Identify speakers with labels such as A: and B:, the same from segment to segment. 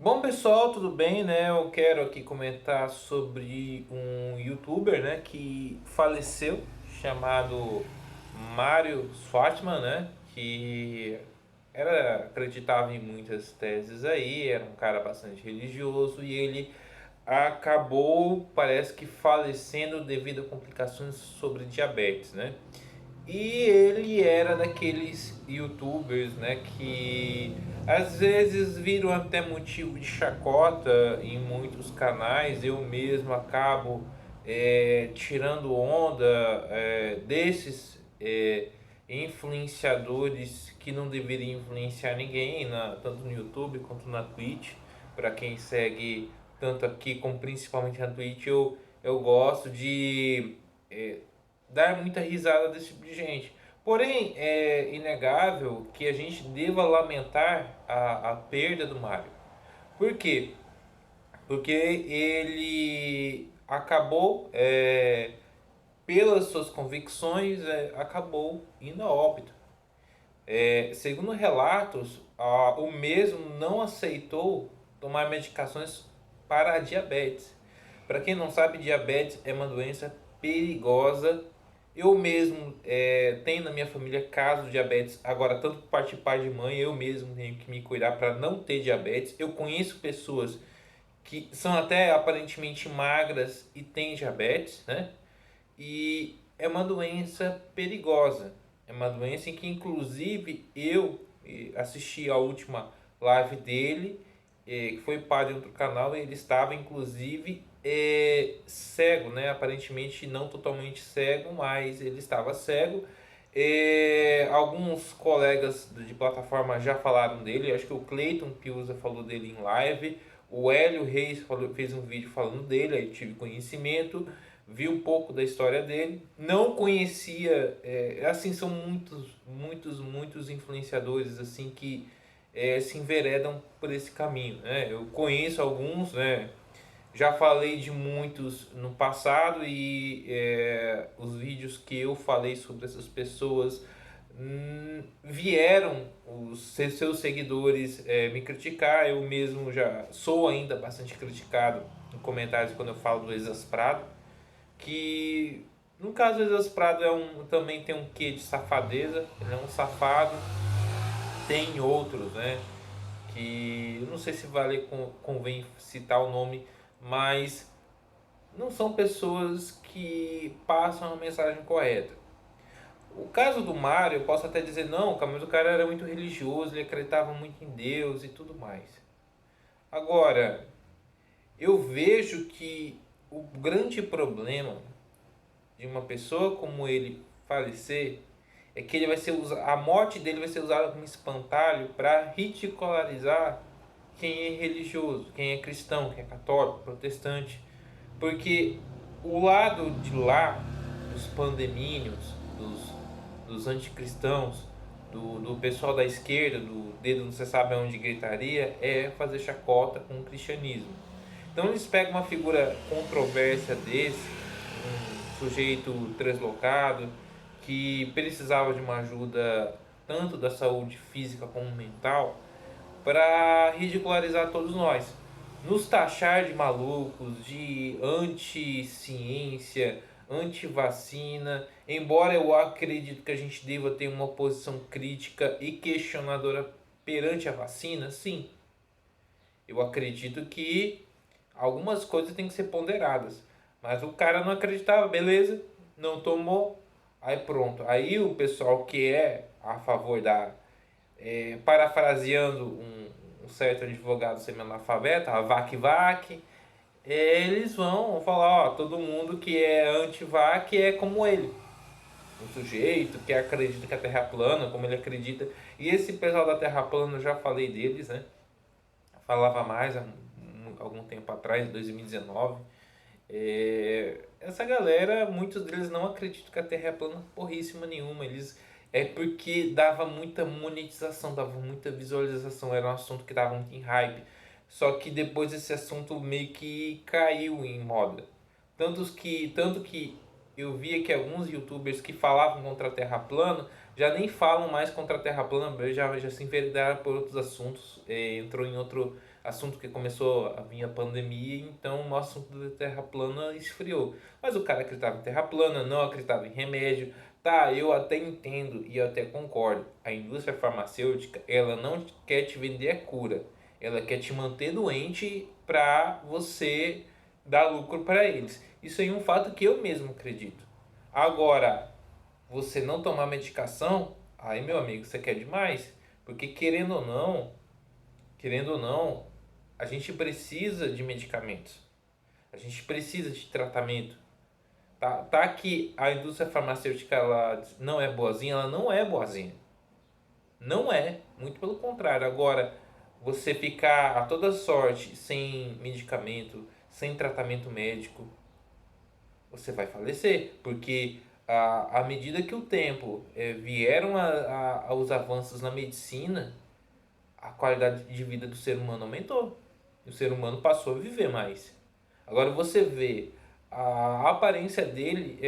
A: Bom pessoal, tudo bem, né? Eu quero aqui comentar sobre um youtuber, né, que faleceu, chamado Mário Schwartzman, né, que acreditava em muitas teses aí, era um cara bastante religioso e ele acabou, parece que falecendo devido a complicações sobre diabetes, né? E ele era daqueles youtubers, né, que às vezes viram até motivo de chacota em muitos canais. Eu mesmo acabo tirando onda desses influenciadores que não deveriam influenciar ninguém, tanto no YouTube quanto na Twitch. Para quem segue tanto aqui como principalmente na Twitch, eu gosto de é, dar muita risada desse tipo de gente. Porém, é inegável que a gente deva lamentar a perda do Mário. Por quê? Porque ele acabou, pelas suas convicções, acabou indo a óbito. Segundo relatos, o mesmo não aceitou tomar medicações para a diabetes. Para quem não sabe, diabetes é uma doença perigosa. Eu mesmo tenho na minha família casos de diabetes. Agora, tanto por parte de pai e de mãe, eu mesmo tenho que me cuidar para não ter diabetes. Eu conheço pessoas que são até aparentemente magras e têm diabetes, né? E é uma doença perigosa. É uma doença em que, inclusive, eu assisti a última live dele, que foi para outro canal, e ele estava, inclusive, cego, né? Aparentemente não totalmente cego, mas ele estava cego. Alguns colegas de plataforma já falaram dele, acho que o Cleiton Piusa falou dele em live, o Hélio Reis fez um vídeo falando dele, aí tive conhecimento, vi um pouco da história dele, não conhecia, assim, são muitos influenciadores assim que se enveredam por esse caminho, né? Eu conheço alguns, né? Já falei de muitos no passado e os vídeos que eu falei sobre essas pessoas vieram os seus seguidores me criticar. Eu mesmo já sou ainda bastante criticado em comentários quando eu falo do Exasprado, que no caso do Exasprado também tem um quê de safadeza, ele é um safado. Tem outros, né, que eu não sei se convém citar o nome, mas não são pessoas que passam a mensagem correta. O caso do Mário, eu posso até dizer, não, mas o cara era muito religioso, ele acreditava muito em Deus e tudo mais. Agora, eu vejo que o grande problema de uma pessoa como ele falecer é que ele vai ser a morte dele vai ser usada como espantalho para ridicularizar quem é religioso, quem é cristão, quem é católico, protestante. Porque o lado de lá, dos pandemínios, dos anticristãos, do pessoal da esquerda, do dedo não se sabe aonde gritaria, é fazer chacota com o cristianismo. Então eles pegam uma figura controversa desse, um sujeito translocado, que precisava de uma ajuda tanto da saúde física como mental, para ridicularizar todos nós, nos taxar de malucos, de anti-ciência, anti-vacina. Embora eu acredito que a gente deva ter uma posição crítica e questionadora perante a vacina, sim, eu acredito que algumas coisas têm que ser ponderadas. Mas o cara não acreditava, beleza, não tomou, aí pronto. Aí o pessoal que é a favor da, parafraseando um certo advogado semi-analfabeto, a vac-vac, eles vão falar, ó, todo mundo que é anti-vac é como ele. Um sujeito que acredita que a Terra é plana, como ele acredita. E esse pessoal da Terra plana, eu já falei deles, né? Falava mais há algum tempo atrás, em 2019. Essa galera, muitos deles não acreditam que a Terra é plana porríssima nenhuma. Eles é porque dava muita monetização, dava muita visualização, era um assunto que dava muito em hype. Só que depois esse assunto meio que caiu em moda. Tanto que eu via que alguns youtubers que falavam contra a Terra plana já nem falam mais contra a Terra plana, já se enveredaram por outros assuntos. Entrou em outro assunto que começou a vir a pandemia, então o assunto da Terra plana esfriou. Mas o cara acreditava em Terra plana, não acreditava em remédio. Tá, eu até entendo e eu até concordo. A indústria farmacêutica, ela não quer te vender a cura. Ela quer te manter doente para você dar lucro para eles. Isso aí é um fato que eu mesmo acredito. Agora, você não tomar medicação, aí meu amigo, você quer demais. Porque querendo ou não, a gente precisa de medicamentos. A gente precisa de tratamento. Tá que a indústria farmacêutica ela não é boazinha, ela não é boazinha. Não é, muito pelo contrário. Agora, você ficar a toda sorte sem medicamento, sem tratamento médico, você vai falecer, porque à medida que o tempo vieram os avanços na medicina, a qualidade de vida do ser humano aumentou. E o ser humano passou a viver mais. Agora você vê a aparência dele,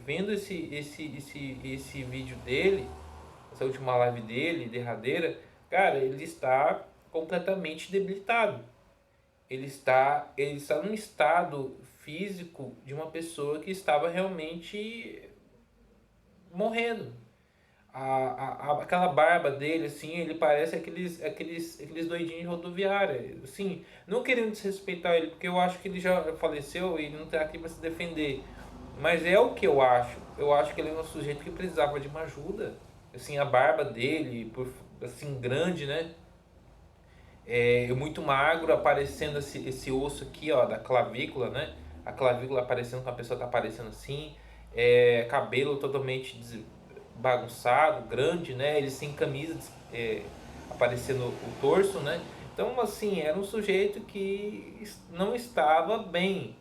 A: vendo esse vídeo dele, essa última live dele, derradeira, cara, ele está completamente debilitado. Ele está num estado físico de uma pessoa que estava realmente morrendo. Aquela barba dele, assim, ele parece aqueles doidinhos de rodoviária. Assim, não querendo desrespeitar ele, porque eu acho que ele já faleceu e ele não está aqui para se defender. Mas é o que eu acho. Eu acho que ele é um sujeito que precisava de uma ajuda. Assim, a barba dele, assim, grande, né? Muito magro, aparecendo esse osso aqui, ó, da clavícula, né? A clavícula aparecendo com a pessoa tá aparecendo assim. Cabelo totalmente bagunçado, grande, né? Ele sem camisa, aparecendo o torso, né? Então, assim, era um sujeito que não estava bem.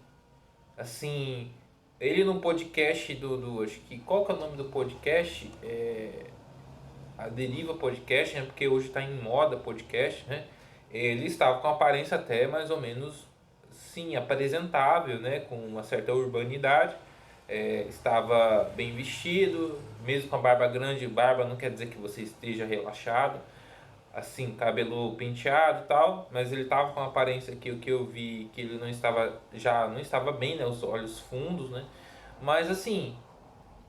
A: Assim, ele no podcast acho que, qual que é o nome do podcast? A Deriva Podcast, né? Porque hoje está em moda podcast, né? Ele estava com uma aparência até mais ou menos, sim, apresentável, né? Com uma certa urbanidade. Estava bem vestido, mesmo com a barba grande. Barba não quer dizer que você esteja relaxado. Assim, cabelo penteado e tal, mas ele estava com uma aparência que o que eu vi que ele já não estava bem, né? Os olhos fundos, né? Mas assim,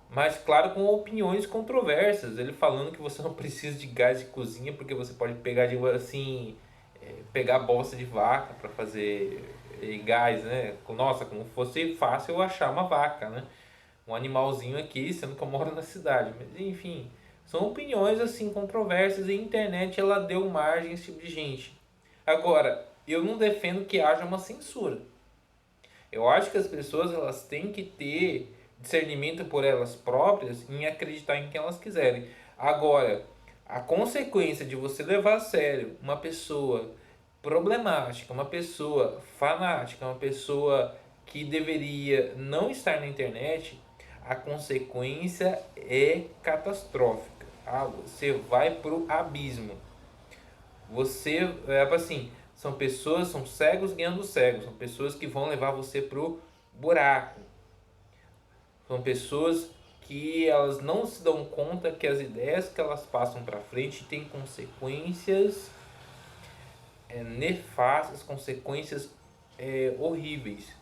A: mas claro, com opiniões controversas. Ele falando que você não precisa de gás de cozinha porque você pode pegar de assim, pegar bosta de vaca para fazer gás, né? Nossa, como fosse fácil eu achar uma vaca, né? Um animalzinho aqui, sendo que eu moro na cidade. Mas enfim, são opiniões assim controversas e a internet ela deu margem a esse tipo de gente. Agora, eu não defendo que haja uma censura. Eu acho que as pessoas elas têm que ter discernimento por elas próprias em acreditar em quem elas quiserem. Agora, a consequência de você levar a sério uma pessoa problemática, uma pessoa fanática, uma pessoa que deveria não estar na internet, a consequência é catastrófica. Você vai pro abismo. Você assim, são pessoas, são cegos guiando cegos, são pessoas que vão levar você pro buraco. São pessoas que elas não se dão conta que as ideias que elas passam para frente têm consequências nefastas, consequências horríveis.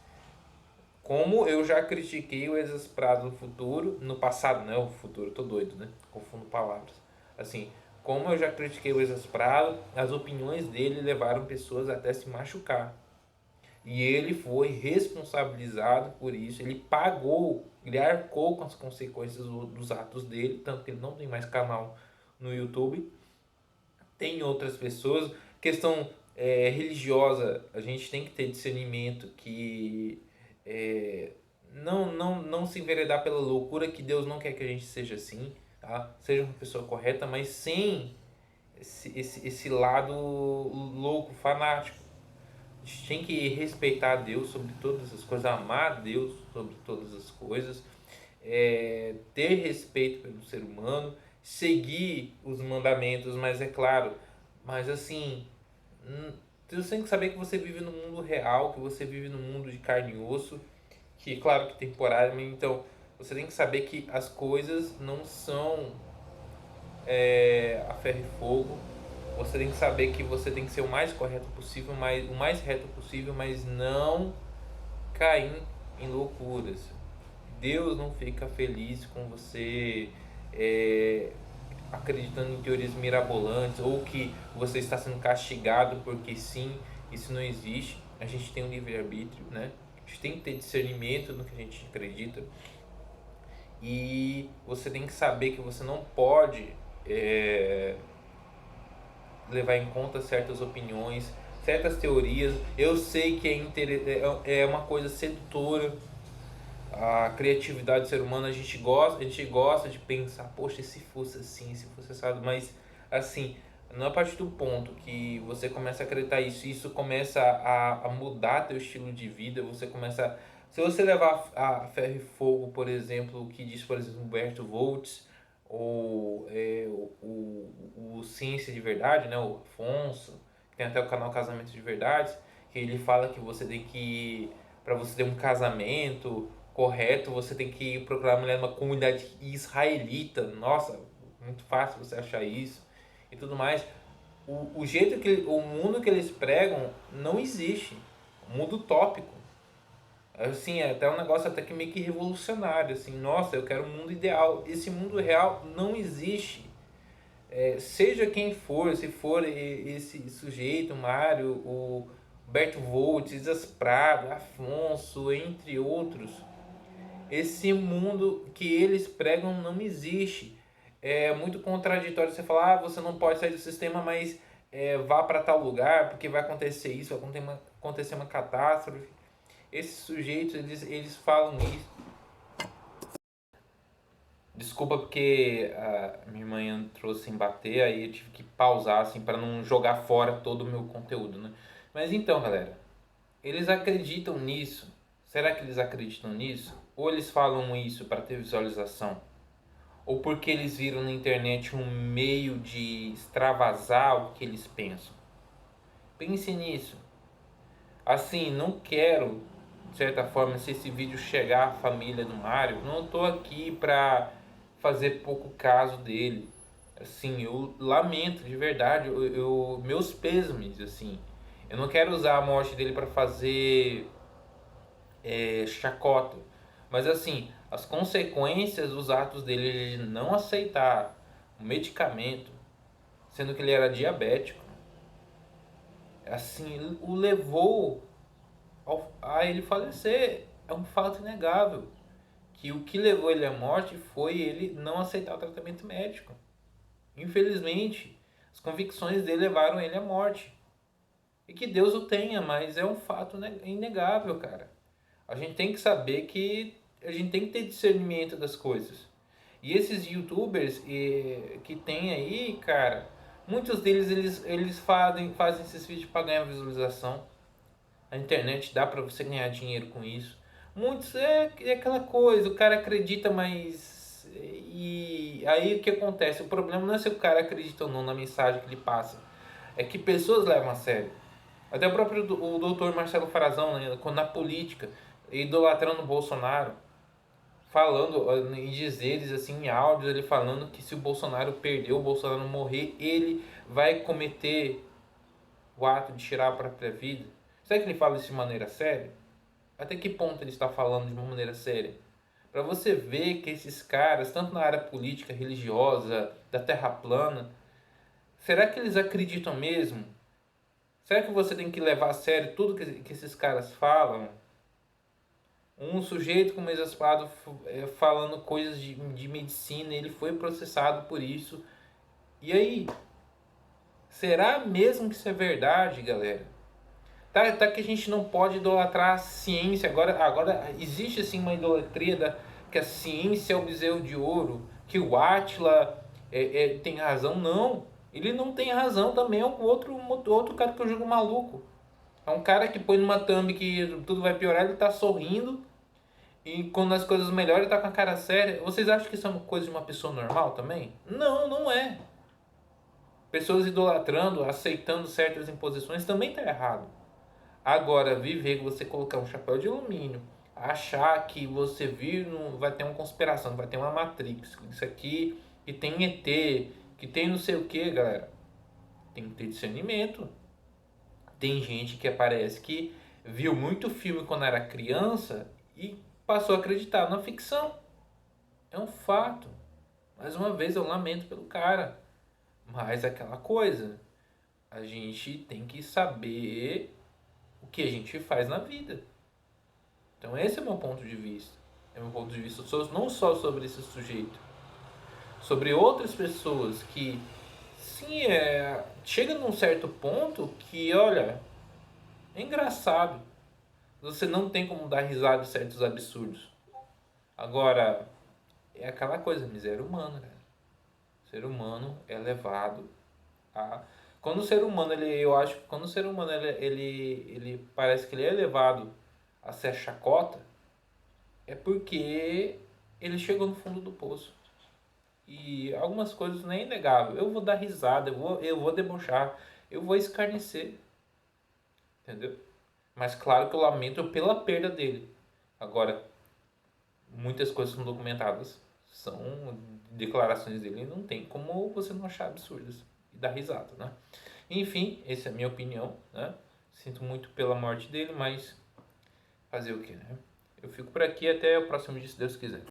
A: Como eu já critiquei o Exasperado no futuro, no passado, não é o futuro, tô doido, né? Confundo palavras. Assim, como eu já critiquei o Exasperado, as opiniões dele levaram pessoas até se machucar. E ele foi responsabilizado por isso, ele pagou, ele arcou com as consequências dos atos dele, tanto que ele não tem mais canal no YouTube. Tem outras pessoas, questão religiosa, a gente tem que ter discernimento que não se enveredar pela loucura, que Deus não quer que a gente seja assim, tá? Seja uma pessoa correta, mas sem esse lado louco, fanático. A gente tem que respeitar Deus sobre todas as coisas, amar Deus sobre todas as coisas, ter respeito pelo ser humano, seguir os mandamentos, mas é claro, mas assim, você tem que saber que você vive no mundo real, que você vive no mundo de carne e osso, que claro que temporário, então Você tem que saber que as coisas não são a ferro e fogo. Você tem que saber que você tem que ser o mais correto possível, o mais reto possível, mas não cair em loucuras. Deus não fica feliz com você acreditando em teorias mirabolantes ou que você está sendo castigado porque sim. Isso não existe. A gente tem um livre-arbítrio, né? A gente tem que ter discernimento no que a gente acredita. E você tem que saber que você não pode levar em conta certas opiniões, certas teorias. Eu sei que é uma coisa sedutora a criatividade do ser humano. A gente gosta de pensar, poxa, e se fosse assim, se fosse assado, mas assim, não é a partir do ponto que você começa a acreditar isso começa a mudar teu estilo de vida. Você começa, se você levar a ferro e fogo, por exemplo, o que diz, por exemplo, Humberto Voltes, ou o Ciência de Verdade, né, o Afonso, que tem até o canal Casamento de Verdade, que ele fala que você tem que, para você ter um casamento correto, você tem que procurar mulher numa comunidade israelita. Nossa, muito fácil você achar isso e tudo mais. O jeito que o mundo que eles pregam não existe. Um mundo utópico. Assim, é até um negócio até que meio que revolucionário, assim, nossa, eu quero um mundo ideal. Esse mundo real não existe. Seja quem for, se for esse sujeito, Mário, o Berto Volts, Isas Prado, Afonso, entre outros, esse mundo que eles pregam não existe. É muito contraditório você falar, você não pode sair do sistema, mas vá para tal lugar, porque vai acontecer isso, vai acontecer uma catástrofe. Esses sujeitos, eles falam isso. Desculpa porque a minha irmã entrou sem bater, aí eu tive que pausar assim para não jogar fora todo o meu conteúdo, né? Mas então, galera, eles acreditam nisso. Será que eles acreditam nisso? Ou eles falam isso para ter visualização? Ou porque eles viram na internet um meio de extravasar o que eles pensam? Pense nisso. Assim, não quero, de certa forma, se esse vídeo chegar à família do Mário, não estou aqui para fazer pouco caso dele. Assim, eu lamento de verdade, meus pêsames, assim. Eu não quero usar a morte dele para fazer chacota. Mas assim, as consequências dos atos dele, ele não aceitar o medicamento, sendo que ele era diabético, assim, o levou a ele falecer. É um fato inegável. Que o que levou ele à morte foi ele não aceitar o tratamento médico. Infelizmente, as convicções dele levaram ele à morte. E que Deus o tenha, mas é um fato inegável, cara. A gente tem que saber que a gente tem que ter discernimento das coisas. E esses youtubers que tem aí, cara, muitos deles eles fazem esses vídeos para ganhar visualização. A internet dá para você ganhar dinheiro com isso. Muitos é aquela coisa, o cara acredita, mas e aí o que acontece? O problema não é se o cara acredita ou não na mensagem que ele passa, é que pessoas levam a sério. Até o próprio o doutor Marcelo Frazão, né, na política, idolatrando o Bolsonaro, falando em dizeres assim, em áudios, ele falando que se o Bolsonaro perder, o Bolsonaro morrer, ele vai cometer o ato de tirar a própria vida. Será que ele fala isso de maneira séria? Até que ponto ele está falando de uma maneira séria? Para você ver que esses caras, tanto na área política, religiosa, da terra plana, será que eles acreditam mesmo? Será que você tem que levar a sério tudo que esses caras falam? Um sujeito como exaspado falando coisas de medicina, ele foi processado por isso. E aí? Será mesmo que isso é verdade, galera? Tá que a gente não pode idolatrar a ciência. Agora existe assim uma idolatria que a ciência é o bezerro de ouro, que o Átila tem razão. Não, ele não tem razão também. É um outro cara que eu julgo maluco. É um cara que põe numa thumb que tudo vai piorar, ele tá sorrindo. E quando as coisas melhoram, ele tá com a cara séria. Vocês acham que isso é uma coisa de uma pessoa normal também? Não, não é. Pessoas idolatrando, aceitando certas imposições também tá errado. Agora, viver, você colocar um chapéu de alumínio, achar que você viu, vai ter uma conspiração, vai ter uma Matrix, isso aqui, que tem ET, que tem não sei o que, galera. Tem que ter discernimento. Tem gente que parece que viu muito filme quando era criança e passou a acreditar na ficção. É um fato. Mais uma vez eu lamento pelo cara. Mas aquela coisa, a gente tem que saber o que a gente faz na vida. Então esse é o meu ponto de vista. É o meu ponto de vista não só sobre esse sujeito, sobre outras pessoas que, sim, chega num certo ponto que, olha, é engraçado. Você não tem como dar risada de certos absurdos. Agora, é aquela coisa, miséria humana, cara. O ser humano é levado a... Quando o ser humano, eu acho que quando o ser humano, ele parece que ele é levado a ser chacota, é porque ele chegou no fundo do poço. E algumas coisas não é inegável. Eu vou dar risada, eu vou debochar, eu vou escarnecer. Entendeu? Mas claro que eu lamento pela perda dele. Agora, muitas coisas são documentadas, são declarações dele, não tem como você não achar absurdas e dar risada, né? Enfim, essa é a minha opinião, né? Sinto muito pela morte dele, mas fazer o que, né? Eu fico por aqui até o próximo dia, se Deus quiser.